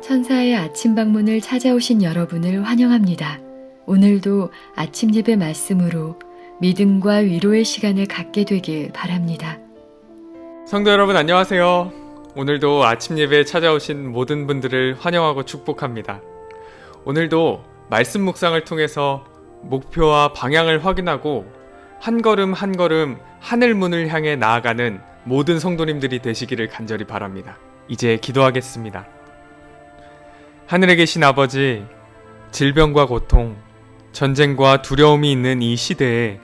천사의 아침 방문을 찾아오신 여러분을 환영합니다. 오늘도 아침 예배 말씀으로 믿음과 위로의 시간을 갖게 되길 바랍니다. 성도 여러분 안녕하세요. 오늘도 아침 예배에 찾아오신 모든 분들을 환영하고 축복합니다. 오늘도 말씀 묵상을 통해서 목표와 방향을 확인하고 한 걸음 한 걸음 하늘 문을 향해 나아가는 모든 성도님들이 되시기를 간절히 바랍니다. 이제 기도하겠습니다. 하늘에 계신 아버지, 질병과 고통, 전쟁과 두려움이 있는 이 시대에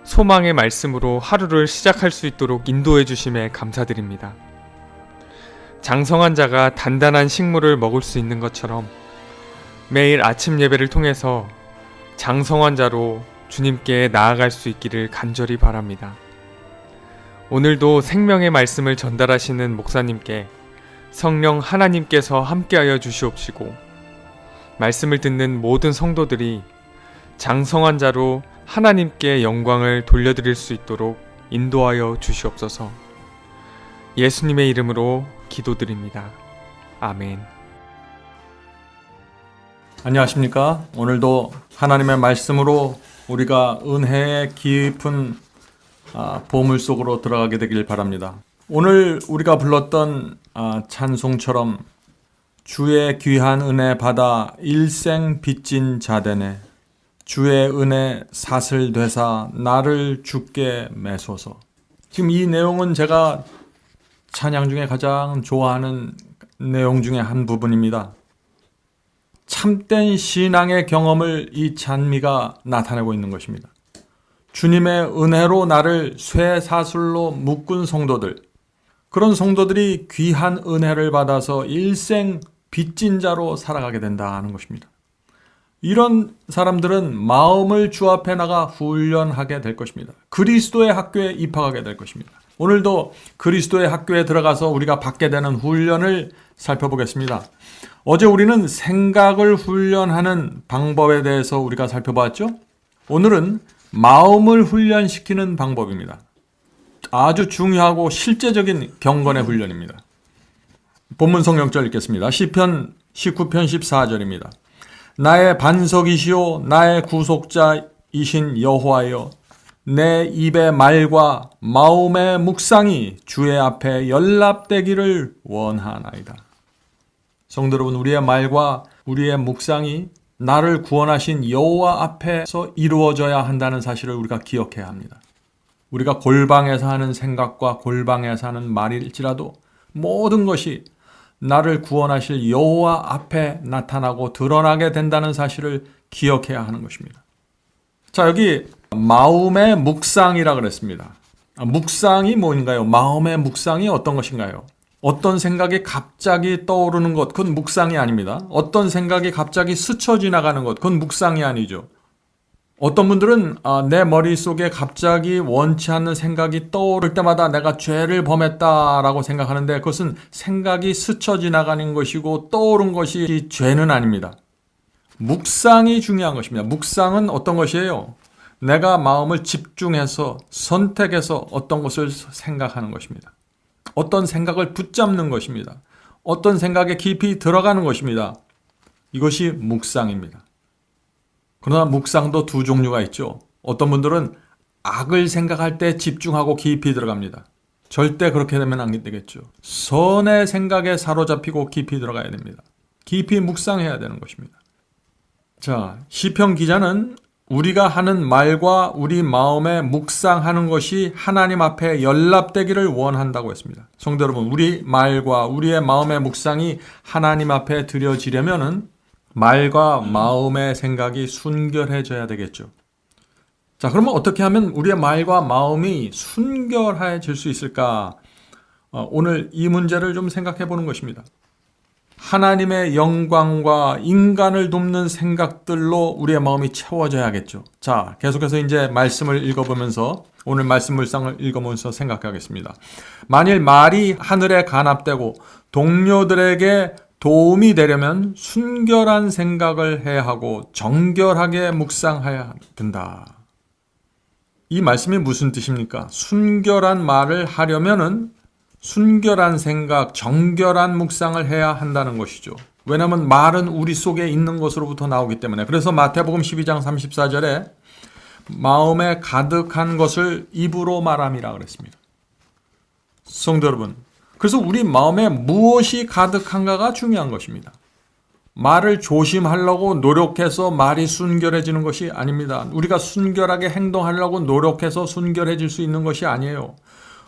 소망의 말씀으로 하루를 시작할 수 있도록 인도해 주심에 감사드립니다. 장성한 자가 단단한 식물을 먹을 수 있는 것처럼 매일 아침 예배를 통해서 장성한 자로 주님께 나아갈 수 있기를 간절히 바랍니다. 오늘도 생명의 말씀을 전달하시는 목사님께 성령 하나님께서 함께하여 주시옵시고 말씀을 듣는 모든 성도들이 장성한 자로 하나님께 영광을 돌려드릴 수 있도록 인도하여 주시옵소서. 예수님의 이름으로 기도드립니다. 아멘. 안녕하십니까? 오늘도 하나님의 말씀으로 우리가 은혜의 깊은 보물 속으로 들어가게 되길 바랍니다. 오늘 우리가 불렀던 찬송처럼 주의 귀한 은혜 받아 일생 빚진 자되네 주의 은혜 사슬 되사 나를 주께 매소서. 지금 이 내용은 제가 찬양 중에 가장 좋아하는 내용 중에 한 부분입니다. 참된 신앙의 경험을 이 찬미가 나타내고 있는 것입니다. 주님의 은혜로 나를 쇠사슬로 묶은 성도들, 그런 성도들이 귀한 은혜를 받아서 일생 빚진 자로 살아가게 된다는 것입니다. 이런 사람들은 마음을 주 앞에 나가 훈련하게 될 것입니다. 그리스도의 학교에 입학하게 될 것입니다. 오늘도 그리스도의 학교에 들어가서 우리가 받게 되는 훈련을 살펴보겠습니다. 어제 우리는 생각을 훈련하는 방법에 대해서 우리가 살펴봤죠? 오늘은 마음을 훈련시키는 방법입니다. 아주 중요하고 실제적인 경건의 훈련입니다. 본문 성경절 읽겠습니다. 시편 19편 14절입니다. 나의 반석이시오 나의 구속자이신 여호와여 내 입의 말과 마음의 묵상이 주의 앞에 연락되기를 원하나이다. 성도 여러분, 우리의 말과 우리의 묵상이 나를 구원하신 여호와 앞에서 이루어져야 한다는 사실을 우리가 기억해야 합니다. 우리가 골방에서 하는 생각과 골방에서 하는 말일지라도 모든 것이 나를 구원하실 여호와 앞에 나타나고 드러나게 된다는 사실을 기억해야 하는 것입니다. 자, 여기 마음의 묵상이라 그랬습니다. 묵상이 뭔가요? 마음의 묵상이 어떤 것인가요? 어떤 생각이 갑자기 떠오르는 것, 그건 묵상이 아닙니다. 어떤 생각이 갑자기 스쳐 지나가는 것, 그건 묵상이 아니죠. 어떤 분들은 내 머릿속에 갑자기 원치 않는 생각이 떠오를 때마다 내가 죄를 범했다라고 생각하는데 그것은 생각이 스쳐 지나가는 것이고 떠오른 것이 죄는 아닙니다. 묵상이 중요한 것입니다. 묵상은 어떤 것이에요? 내가 마음을 집중해서 선택해서 어떤 것을 생각하는 것입니다. 어떤 생각을 붙잡는 것입니다. 어떤 생각에 깊이 들어가는 것입니다. 이것이 묵상입니다. 그러나 묵상도 두 종류가 있죠. 어떤 분들은 악을 생각할 때 집중하고 깊이 들어갑니다. 절대 그렇게 되면 안 되겠죠. 선의 생각에 사로잡히고 깊이 들어가야 됩니다. 깊이 묵상해야 되는 것입니다. 자, 시편 기자는 우리가 하는 말과 우리 마음에 묵상하는 것이 하나님 앞에 연락되기를 원한다고 했습니다. 성도 여러분, 우리 말과 우리의 마음의 묵상이 하나님 앞에 드려지려면은 말과 마음의 생각이 순결해져야 되겠죠. 자, 그러면 어떻게 하면 우리의 말과 마음이 순결해질 수 있을까? 오늘 이 문제를 좀 생각해 보는 것입니다. 하나님의 영광과 인간을 돕는 생각들로 우리의 마음이 채워져야겠죠. 자, 계속해서 이제 말씀을 읽어보면서 오늘 말씀 물상을 읽어보면서 생각하겠습니다. 만일 말이 하늘에 간합되고 동료들에게 도움이 되려면 순결한 생각을 해야 하고 정결하게 묵상해야 된다. 이 말씀이 무슨 뜻입니까? 순결한 말을 하려면은 순결한 생각, 정결한 묵상을 해야 한다는 것이죠. 왜냐하면 말은 우리 속에 있는 것으로부터 나오기 때문에. 그래서 마태복음 12장 34절에 마음에 가득한 것을 입으로 말함이라 그랬습니다. 성도 여러분, 그래서 우리 마음에 무엇이 가득한가가 중요한 것입니다. 말을 조심하려고 노력해서 말이 순결해지는 것이 아닙니다. 우리가 순결하게 행동하려고 노력해서 순결해질 수 있는 것이 아니에요.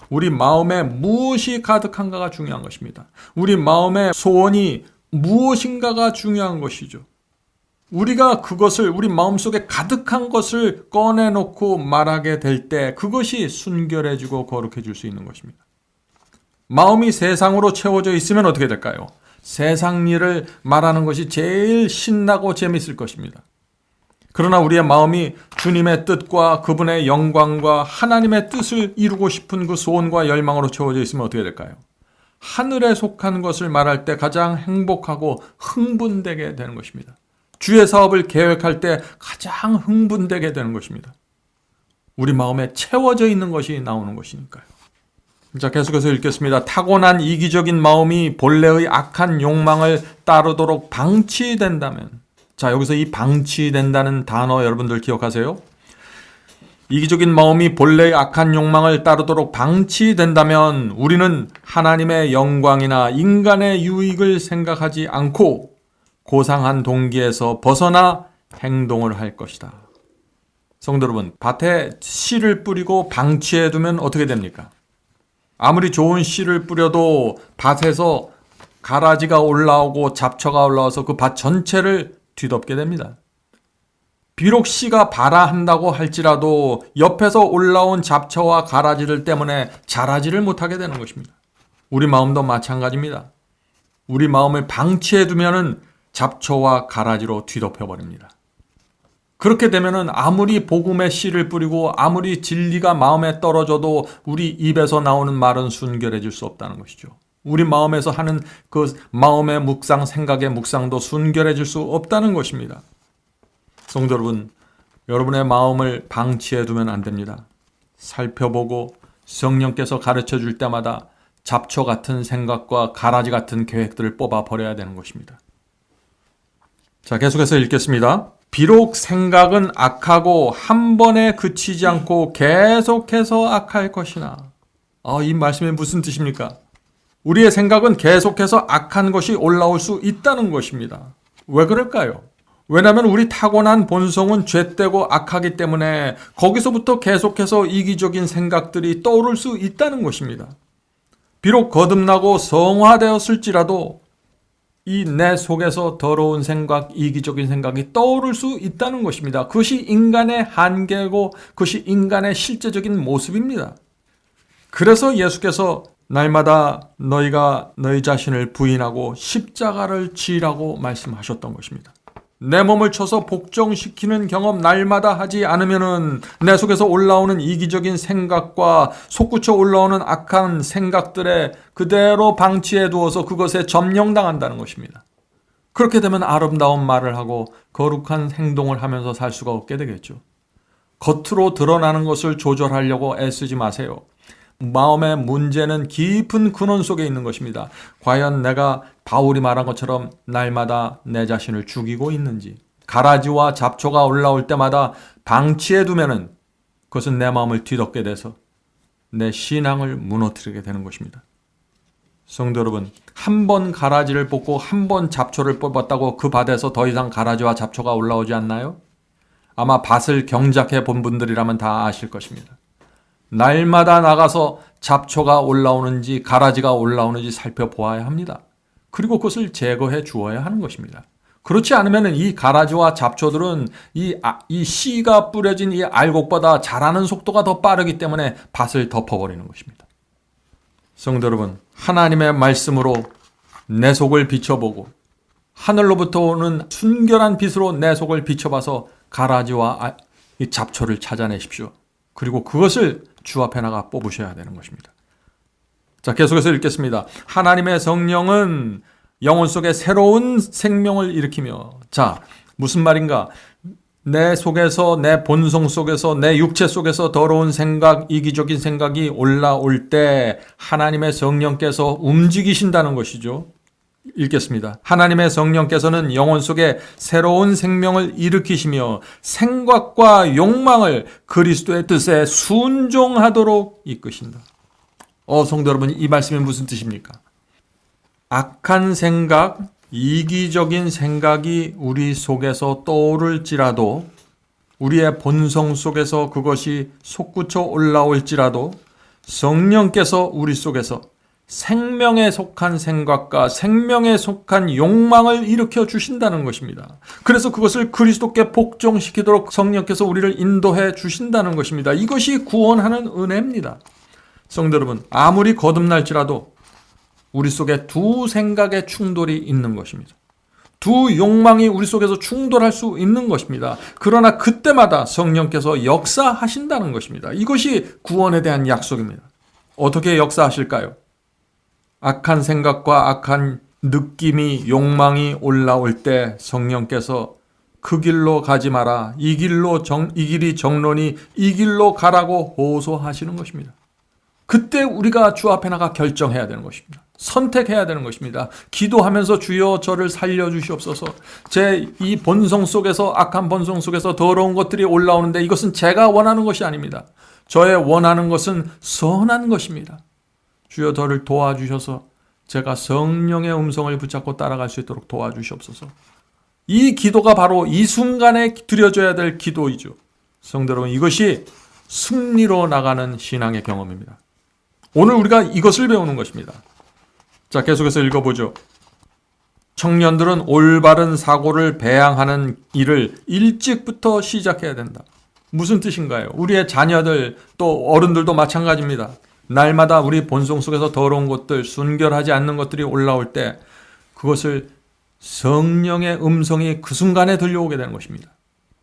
우리 마음에 무엇이 가득한가가 중요한 것입니다. 우리 마음의 소원이 무엇인가가 중요한 것이죠. 우리가 그것을 우리 마음속에 가득한 것을 꺼내놓고 말하게 될 때 그것이 순결해지고 거룩해질 수 있는 것입니다. 마음이 세상으로 채워져 있으면 어떻게 될까요? 세상 일을 말하는 것이 제일 신나고 재밌을 것입니다. 그러나 우리의 마음이 주님의 뜻과 그분의 영광과 하나님의 뜻을 이루고 싶은 그 소원과 열망으로 채워져 있으면 어떻게 될까요? 하늘에 속한 것을 말할 때 가장 행복하고 흥분되게 되는 것입니다. 주의 사업을 계획할 때 가장 흥분되게 되는 것입니다. 우리 마음에 채워져 있는 것이 나오는 것이니까요. 자, 계속해서 읽겠습니다. 타고난 이기적인 마음이 본래의 악한 욕망을 따르도록 방치된다면, 자, 여기서 이 방치된다는 단어 여러분들 기억하세요? 이기적인 마음이 본래의 악한 욕망을 따르도록 방치된다면 우리는 하나님의 영광이나 인간의 유익을 생각하지 않고 고상한 동기에서 벗어나 행동을 할 것이다. 성도 여러분, 밭에 씨를 뿌리고 방치해 두면 어떻게 됩니까? 아무리 좋은 씨를 뿌려도 밭에서 가라지가 올라오고 잡초가 올라와서 그 밭 전체를 뒤덮게 됩니다. 비록 씨가 발아한다고 할지라도 옆에서 올라온 잡초와 가라지들 때문에 자라지를 못하게 되는 것입니다. 우리 마음도 마찬가지입니다. 우리 마음을 방치해 두면은 잡초와 가라지로 뒤덮여 버립니다. 그렇게 되면은 아무리 복음의 씨를 뿌리고 아무리 진리가 마음에 떨어져도 우리 입에서 나오는 말은 순결해질 수 없다는 것이죠. 우리 마음에서 하는 그 마음의 묵상, 생각의 묵상도 순결해질 수 없다는 것입니다. 성도 여러분, 여러분의 마음을 방치해 두면 안 됩니다. 살펴보고 성령께서 가르쳐 줄 때마다 잡초 같은 생각과 가라지 같은 계획들을 뽑아 버려야 되는 것입니다. 자, 계속해서 읽겠습니다. 비록 생각은 악하고 한 번에 그치지 않고 계속해서 악할 것이나. 이 말씀이 무슨 뜻입니까? 우리의 생각은 계속해서 악한 것이 올라올 수 있다는 것입니다. 왜 그럴까요? 왜냐하면 우리 타고난 본성은 죄되고 악하기 때문에 거기서부터 계속해서 이기적인 생각들이 떠오를 수 있다는 것입니다. 비록 거듭나고 성화되었을지라도 이 내 속에서 더러운 생각, 이기적인 생각이 떠오를 수 있다는 것입니다. 그것이 인간의 한계고 그것이 인간의 실제적인 모습입니다. 그래서 예수께서 날마다 너희가 너희 자신을 부인하고 십자가를 지라고 말씀하셨던 것입니다. 내 몸을 쳐서 복종시키는 경험 날마다 하지 않으면은 내 속에서 올라오는 이기적인 생각과 솟구쳐 올라오는 악한 생각들에 그대로 방치해 두어서 그것에 점령당한다는 것입니다. 그렇게 되면 아름다운 말을 하고 거룩한 행동을 하면서 살 수가 없게 되겠죠. 겉으로 드러나는 것을 조절하려고 애쓰지 마세요. 마음의 문제는 깊은 근원 속에 있는 것입니다. 과연 내가 바울이 말한 것처럼 날마다 내 자신을 죽이고 있는지, 가라지와 잡초가 올라올 때마다 방치해 두면은 그것은 내 마음을 뒤덮게 돼서 내 신앙을 무너뜨리게 되는 것입니다. 성도 여러분, 한 번 가라지를 뽑고 한 번 잡초를 뽑았다고 그 밭에서 더 이상 가라지와 잡초가 올라오지 않나요? 아마 밭을 경작해 본 분들이라면 다 아실 것입니다. 날마다 나가서 잡초가 올라오는지 가라지가 올라오는지 살펴보아야 합니다. 그리고 그것을 제거해 주어야 하는 것입니다. 그렇지 않으면 이 가라지와 잡초들은 이 씨가 뿌려진 이 알곡보다 자라는 속도가 더 빠르기 때문에 밭을 덮어버리는 것입니다. 성도 여러분, 하나님의 말씀으로 내 속을 비춰보고 하늘로부터 오는 순결한 빛으로 내 속을 비춰봐서 가라지와 이 잡초를 찾아내십시오. 그리고 그것을 주 앞에 나가 뽑으셔야 되는 것입니다. 자, 계속해서 읽겠습니다. 하나님의 성령은 영혼 속에 새로운 생명을 일으키며, 자, 무슨 말인가? 내 속에서, 내 본성 속에서, 내 육체 속에서 더러운 생각, 이기적인 생각이 올라올 때 하나님의 성령께서 움직이신다는 것이죠. 읽겠습니다. 하나님의 성령께서는 영혼 속에 새로운 생명을 일으키시며 생각과 욕망을 그리스도의 뜻에 순종하도록 이끄신다. 성도 여러분, 이 말씀이 무슨 뜻입니까? 악한 생각, 이기적인 생각이 우리 속에서 떠오를지라도, 우리의 본성 속에서 그것이 솟구쳐 올라올지라도 성령께서 우리 속에서 생명에 속한 생각과 생명에 속한 욕망을 일으켜 주신다는 것입니다. 그래서 그것을 그리스도께 복종시키도록 성령께서 우리를 인도해 주신다는 것입니다. 이것이 구원하는 은혜입니다. 성도 여러분, 아무리 거듭날지라도 우리 속에 두 생각의 충돌이 있는 것입니다. 두 욕망이 우리 속에서 충돌할 수 있는 것입니다. 그러나 그때마다 성령께서 역사하신다는 것입니다. 이것이 구원에 대한 약속입니다. 어떻게 역사하실까요? 악한 생각과 악한 느낌이, 욕망이 올라올 때 성령께서 그 길로 가지 마라, 이 길이 정론이 이 길로 가라고 호소하시는 것입니다. 그때 우리가 주 앞에 나가 결정해야 되는 것입니다. 선택해야 되는 것입니다. 기도하면서 주여 저를 살려주시옵소서. 제 이 본성 속에서, 악한 본성 속에서 더러운 것들이 올라오는데 이것은 제가 원하는 것이 아닙니다. 저의 원하는 것은 선한 것입니다. 주여 저를 도와주셔서 제가 성령의 음성을 붙잡고 따라갈 수 있도록 도와주시옵소서. 이 기도가 바로 이 순간에 드려져야 될 기도이죠. 성도 여러분, 이것이 승리로 나가는 신앙의 경험입니다. 오늘 우리가 이것을 배우는 것입니다. 자, 계속해서 읽어보죠. 청년들은 올바른 사고를 배양하는 일을 일찍부터 시작해야 된다. 무슨 뜻인가요? 우리의 자녀들, 또 어른들도 마찬가지입니다. 날마다 우리 본성 속에서 더러운 것들, 순결하지 않는 것들이 올라올 때 그것을 성령의 음성이 그 순간에 들려오게 되는 것입니다.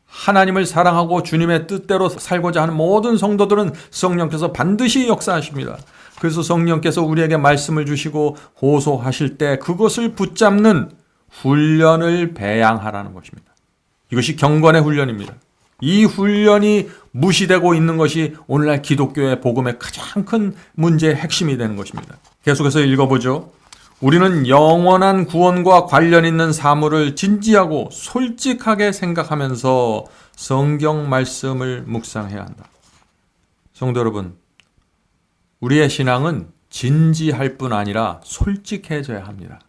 하나님을 사랑하고 주님의 뜻대로 살고자 하는 모든 성도들은 성령께서 반드시 역사하십니다. 그래서 성령께서 우리에게 말씀을 주시고 호소하실 때 그것을 붙잡는 훈련을 배양하라는 것입니다. 이것이 경건의 훈련입니다. 이 훈련이 무시되고 있는 것이 오늘날 기독교의 복음의 가장 큰 문제의 핵심이 되는 것입니다. 계속해서 읽어보죠. 우리는 영원한 구원과 관련 있는 사물을 진지하고 솔직하게 생각하면서 성경 말씀을 묵상해야 한다. 성도 여러분, 우리의 신앙은 진지할 뿐 아니라 솔직해져야 합니다.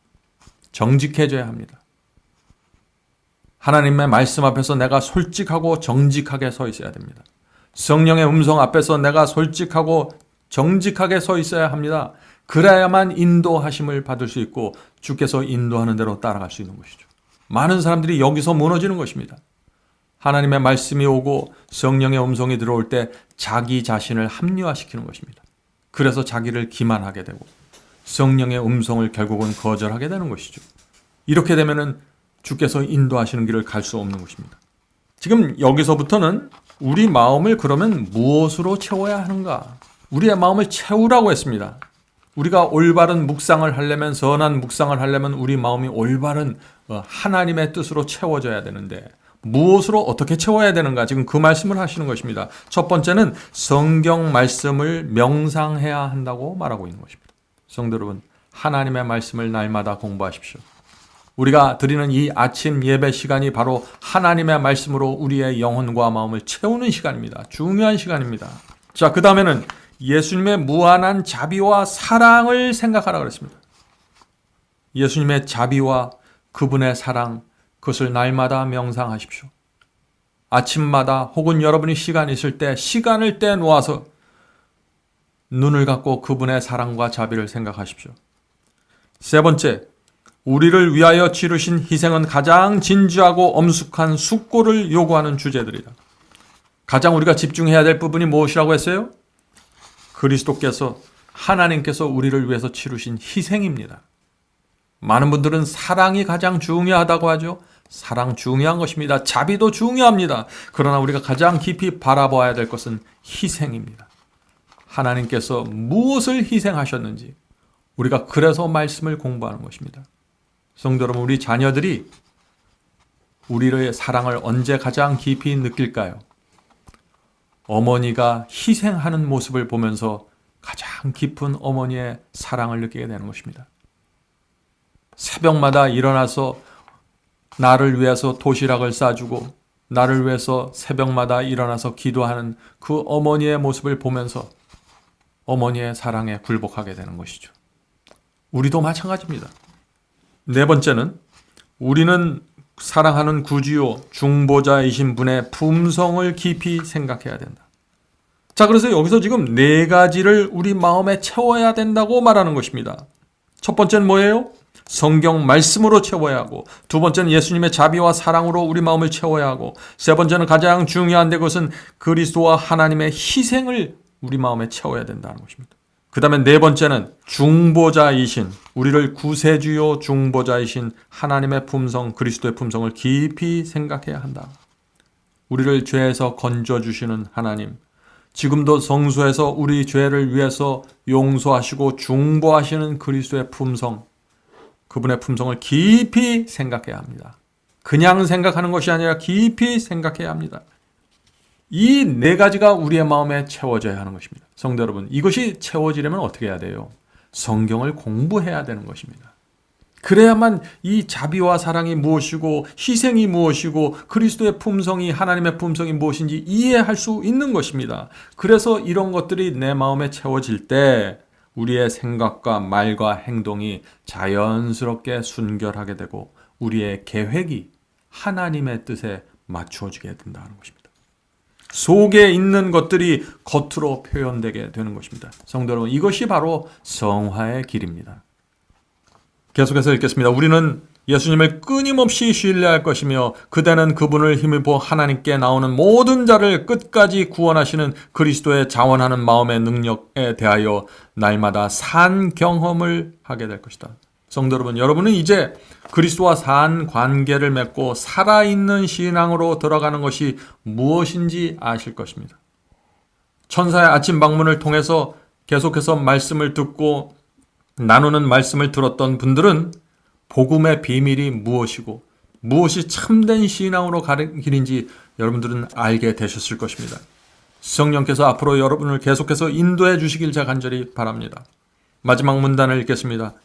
정직해져야 합니다. 하나님의 말씀 앞에서 내가 솔직하고 정직하게 서 있어야 됩니다. 성령의 음성 앞에서 내가 솔직하고 정직하게 서 있어야 합니다. 그래야만 인도하심을 받을 수 있고 주께서 인도하는 대로 따라갈 수 있는 것이죠. 많은 사람들이 여기서 무너지는 것입니다. 하나님의 말씀이 오고 성령의 음성이 들어올 때 자기 자신을 합리화시키는 것입니다. 그래서 자기를 기만하게 되고 성령의 음성을 결국은 거절하게 되는 것이죠. 이렇게 되면은 주께서 인도하시는 길을 갈 수 없는 것입니다. 지금 여기서부터는 우리 마음을 그러면 무엇으로 채워야 하는가? 우리의 마음을 채우라고 했습니다. 우리가 올바른 묵상을 하려면, 선한 묵상을 하려면 우리 마음이 올바른 하나님의 뜻으로 채워져야 되는데 무엇으로 어떻게 채워야 되는가? 지금 그 말씀을 하시는 것입니다. 첫 번째는 성경 말씀을 명상해야 한다고 말하고 있는 것입니다. 성도 여러분, 하나님의 말씀을 날마다 공부하십시오. 우리가 드리는 이 아침 예배 시간이 바로 하나님의 말씀으로 우리의 영혼과 마음을 채우는 시간입니다. 중요한 시간입니다. 자, 그 다음에는 예수님의 무한한 자비와 사랑을 생각하라 그랬습니다. 예수님의 자비와 그분의 사랑, 그것을 날마다 명상하십시오. 아침마다 혹은 여러분이 시간 있을 때 시간을 떼놓아서 눈을 감고 그분의 사랑과 자비를 생각하십시오. 세 번째, 우리를 위하여 치르신 희생은 가장 진지하고 엄숙한 숙고를 요구하는 주제들이다. 가장 우리가 집중해야 될 부분이 무엇이라고 했어요? 그리스도께서, 하나님께서 우리를 위해서 치르신 희생입니다. 많은 분들은 사랑이 가장 중요하다고 하죠. 사랑 중요한 것입니다. 자비도 중요합니다. 그러나 우리가 가장 깊이 바라봐야 될 것은 희생입니다. 하나님께서 무엇을 희생하셨는지 우리가 그래서 말씀을 공부하는 것입니다. 성도 여러분, 우리 자녀들이 우리의 사랑을 언제 가장 깊이 느낄까요? 어머니가 희생하는 모습을 보면서 가장 깊은 어머니의 사랑을 느끼게 되는 것입니다. 새벽마다 일어나서 나를 위해서 도시락을 싸주고 나를 위해서 새벽마다 일어나서 기도하는 그 어머니의 모습을 보면서 어머니의 사랑에 굴복하게 되는 것이죠. 우리도 마찬가지입니다. 네 번째는 우리는 사랑하는 구주요 중보자이신 분의 품성을 깊이 생각해야 된다. 자, 그래서 여기서 지금 네 가지를 우리 마음에 채워야 된다고 말하는 것입니다. 첫 번째는 뭐예요? 성경 말씀으로 채워야 하고, 두 번째는 예수님의 자비와 사랑으로 우리 마음을 채워야 하고, 세 번째는 가장 중요한데 그것은 그리스도와 하나님의 희생을 우리 마음에 채워야 된다는 것입니다. 그 다음에 네 번째는 중보자이신, 우리를 구세주요 중보자이신 하나님의 품성, 그리스도의 품성을 깊이 생각해야 한다. 우리를 죄에서 건져주시는 하나님, 지금도 성소에서 우리 죄를 위해서 용서하시고 중보하시는 그리스도의 품성, 그분의 품성을 깊이 생각해야 합니다. 그냥 생각하는 것이 아니라 깊이 생각해야 합니다. 이 네 가지가 우리의 마음에 채워져야 하는 것입니다. 성도 여러분, 이것이 채워지려면 어떻게 해야 돼요? 성경을 공부해야 되는 것입니다. 그래야만 이 자비와 사랑이 무엇이고 희생이 무엇이고 그리스도의 품성이, 하나님의 품성이 무엇인지 이해할 수 있는 것입니다. 그래서 이런 것들이 내 마음에 채워질 때 우리의 생각과 말과 행동이 자연스럽게 순결하게 되고 우리의 계획이 하나님의 뜻에 맞추어지게 된다는 것입니다. 속에 있는 것들이 겉으로 표현되게 되는 것입니다. 성도 여러분, 이것이 바로 성화의 길입니다. 계속해서 읽겠습니다. 우리는 예수님을 끊임없이 신뢰할 것이며 그대는 그분을 힘입어 하나님께 나오는 모든 자를 끝까지 구원하시는 그리스도의 자원하는 마음의 능력에 대하여 날마다 산 경험을 하게 될 것이다. 성도 여러분, 여러분은 이제 그리스도와 산 관계를 맺고 살아있는 신앙으로 들어가는 것이 무엇인지 아실 것입니다. 천사의 아침 방문을 통해서 계속해서 말씀을 듣고 나누는 말씀을 들었던 분들은 복음의 비밀이 무엇이고 무엇이 참된 신앙으로 가는 길인지 여러분들은 알게 되셨을 것입니다. 성령께서 앞으로 여러분을 계속해서 인도해 주시길 제가 간절히 바랍니다. 마지막 문단을 읽겠습니다.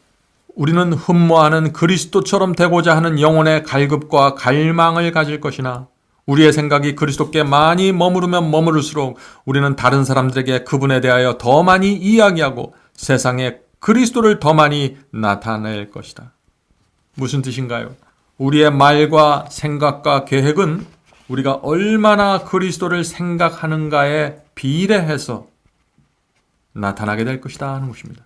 우리는 흠모하는 그리스도처럼 되고자 하는 영혼의 갈급과 갈망을 가질 것이나 우리의 생각이 그리스도께 많이 머무르면 머무를수록 우리는 다른 사람들에게 그분에 대하여 더 많이 이야기하고 세상에 그리스도를 더 많이 나타낼 것이다. 무슨 뜻인가요? 우리의 말과 생각과 계획은 우리가 얼마나 그리스도를 생각하는가에 비례해서 나타나게 될 것이다 하는 것입니다.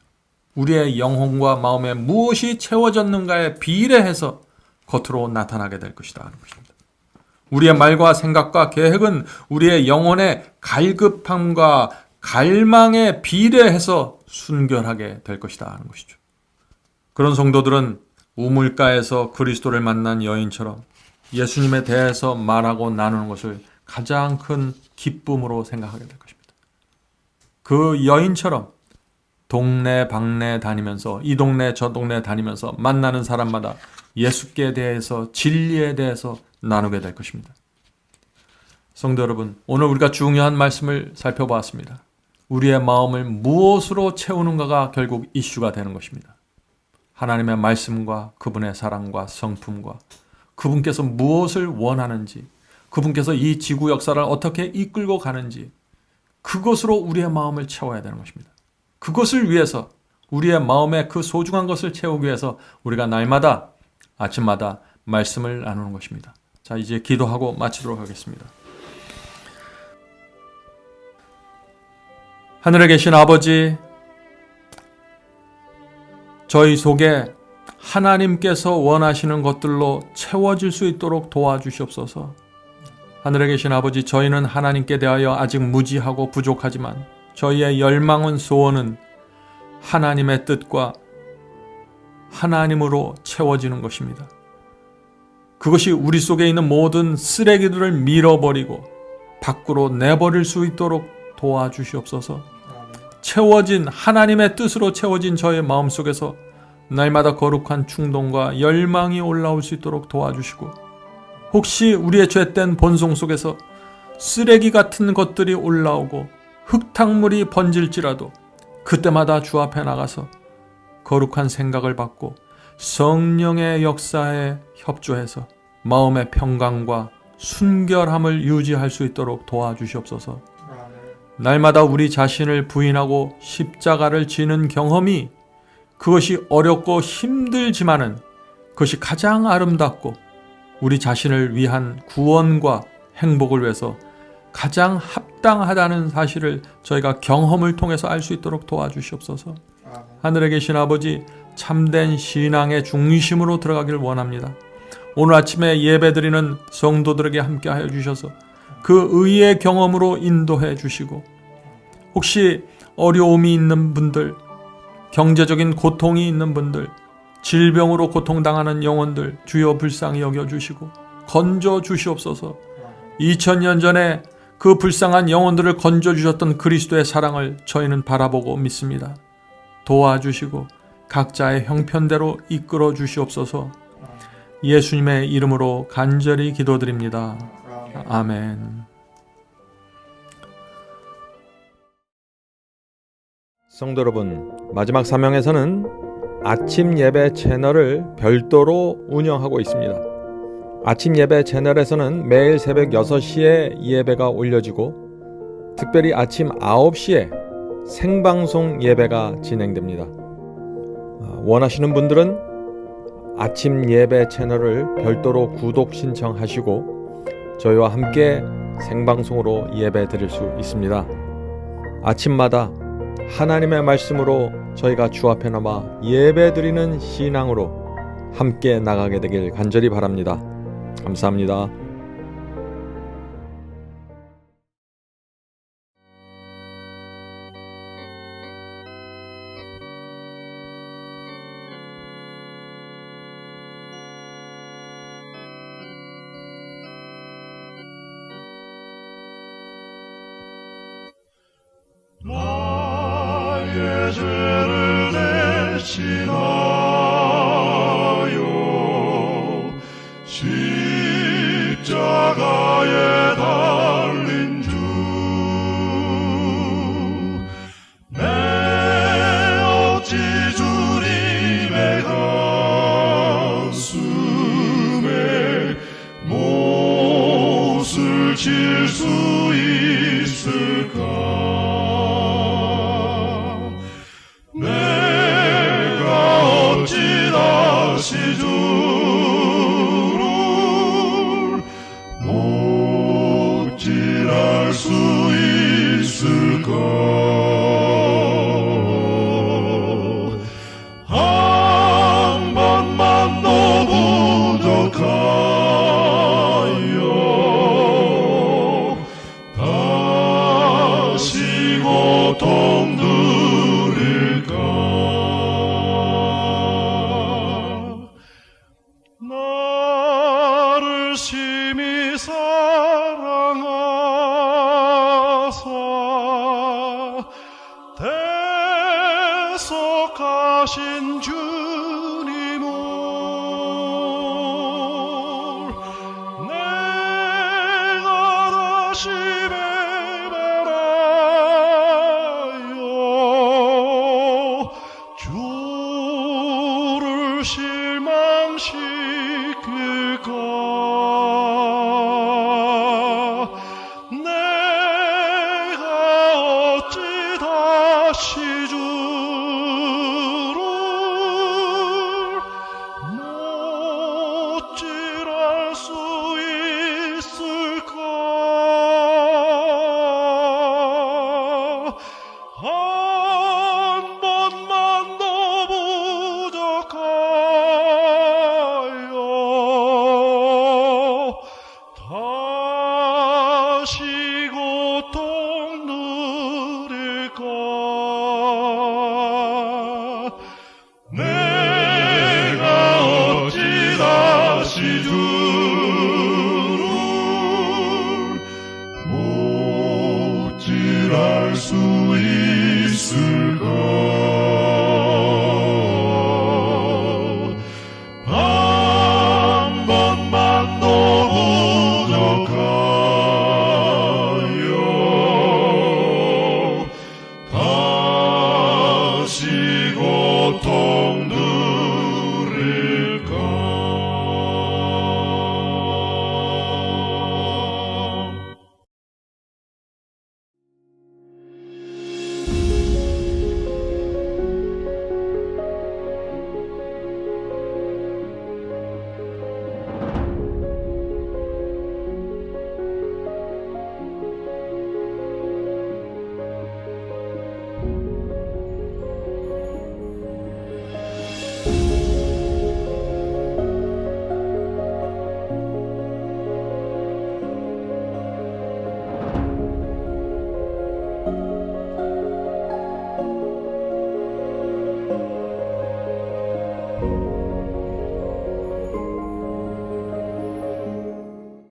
우리의 영혼과 마음에 무엇이 채워졌는가에 비례해서 겉으로 나타나게 될 것이다 하는 것입니다. 우리의 말과 생각과 계획은 우리의 영혼의 갈급함과 갈망에 비례해서 순결하게 될 것이다 하는 것이죠. 그런 성도들은 우물가에서 그리스도를 만난 여인처럼 예수님에 대해서 말하고 나누는 것을 가장 큰 기쁨으로 생각하게 될 것입니다. 그 여인처럼 동네 방네 다니면서 이 동네 저 동네 다니면서 만나는 사람마다 예수께 대해서 진리에 대해서 나누게 될 것입니다. 성도 여러분, 오늘 우리가 중요한 말씀을 살펴보았습니다. 우리의 마음을 무엇으로 채우는가가 결국 이슈가 되는 것입니다. 하나님의 말씀과 그분의 사랑과 성품과 그분께서 무엇을 원하는지, 그분께서 이 지구 역사를 어떻게 이끌고 가는지, 그것으로 우리의 마음을 채워야 되는 것입니다. 그것을 위해서, 우리의 마음에 그 소중한 것을 채우기 위해서 우리가 날마다 아침마다 말씀을 나누는 것입니다. 자, 이제 기도하고 마치도록 하겠습니다. 하늘에 계신 아버지, 저희 속에 하나님께서 원하시는 것들로 채워질 수 있도록 도와주시옵소서. 하늘에 계신 아버지, 저희는 하나님께 대하여 아직 무지하고 부족하지만 저희의 열망은, 소원은 하나님의 뜻과 하나님으로 채워지는 것입니다. 그것이 우리 속에 있는 모든 쓰레기들을 밀어버리고 밖으로 내버릴 수 있도록 도와주시옵소서. 채워진, 하나님의 뜻으로 채워진 저의 마음속에서 날마다 거룩한 충동과 열망이 올라올 수 있도록 도와주시고, 혹시 우리의 죄된 본성 속에서 쓰레기 같은 것들이 올라오고 흙탕물이 번질지라도 그때마다 주 앞에 나가서 거룩한 생각을 받고 성령의 역사에 협조해서 마음의 평강과 순결함을 유지할 수 있도록 도와주시옵소서. 날마다 우리 자신을 부인하고 십자가를 지는 경험이 그것이 어렵고 힘들지만은 그것이 가장 아름답고 우리 자신을 위한 구원과 행복을 위해서 가장 합당하다는 사실을 저희가 경험을 통해서 알 수 있도록 도와주시옵소서. 하늘에 계신 아버지, 참된 신앙의 중심으로 들어가길 원합니다. 오늘 아침에 예배드리는 성도들에게 함께하여 주셔서 그 의의 경험으로 인도해 주시고, 혹시 어려움이 있는 분들, 경제적인 고통이 있는 분들, 질병으로 고통당하는 영혼들 주여 불쌍히 여겨주시고 건져 주시옵소서. 2000년 전에 그 불쌍한 영혼들을 건져주셨던 그리스도의 사랑을 저희는 바라보고 믿습니다. 도와주시고 각자의 형편대로 이끌어 주시옵소서. 예수님의 이름으로 간절히 기도드립니다. 아멘. 성도 여러분, 마지막 사명에서는 아침 예배 채널을 별도로 운영하고 있습니다. 아침 예배 채널에서는 매일 새벽 6시에 예배가 올려지고 특별히 아침 9시에 생방송 예배가 진행됩니다. 원하시는 분들은 아침 예배 채널을 별도로 구독 신청하시고 저희와 함께 생방송으로 예배 드릴 수 있습니다. 아침마다 하나님의 말씀으로 저희가 주 앞에 나와 예배 드리는 신앙으로 함께 나가게 되길 간절히 바랍니다. 감사합니다. 나의 죄를 대신하여 십자가에 달린 주, 내 어찌 주님의 가슴에 못을 칠 수 있을까? 다시 주를 못질할 수 있을까? 한 번만 더 부족하여 다시 고통 드릴까? 나를 심히 사랑하사 대속하신 주님을 내가 다시 배반하여 주를 실망시키고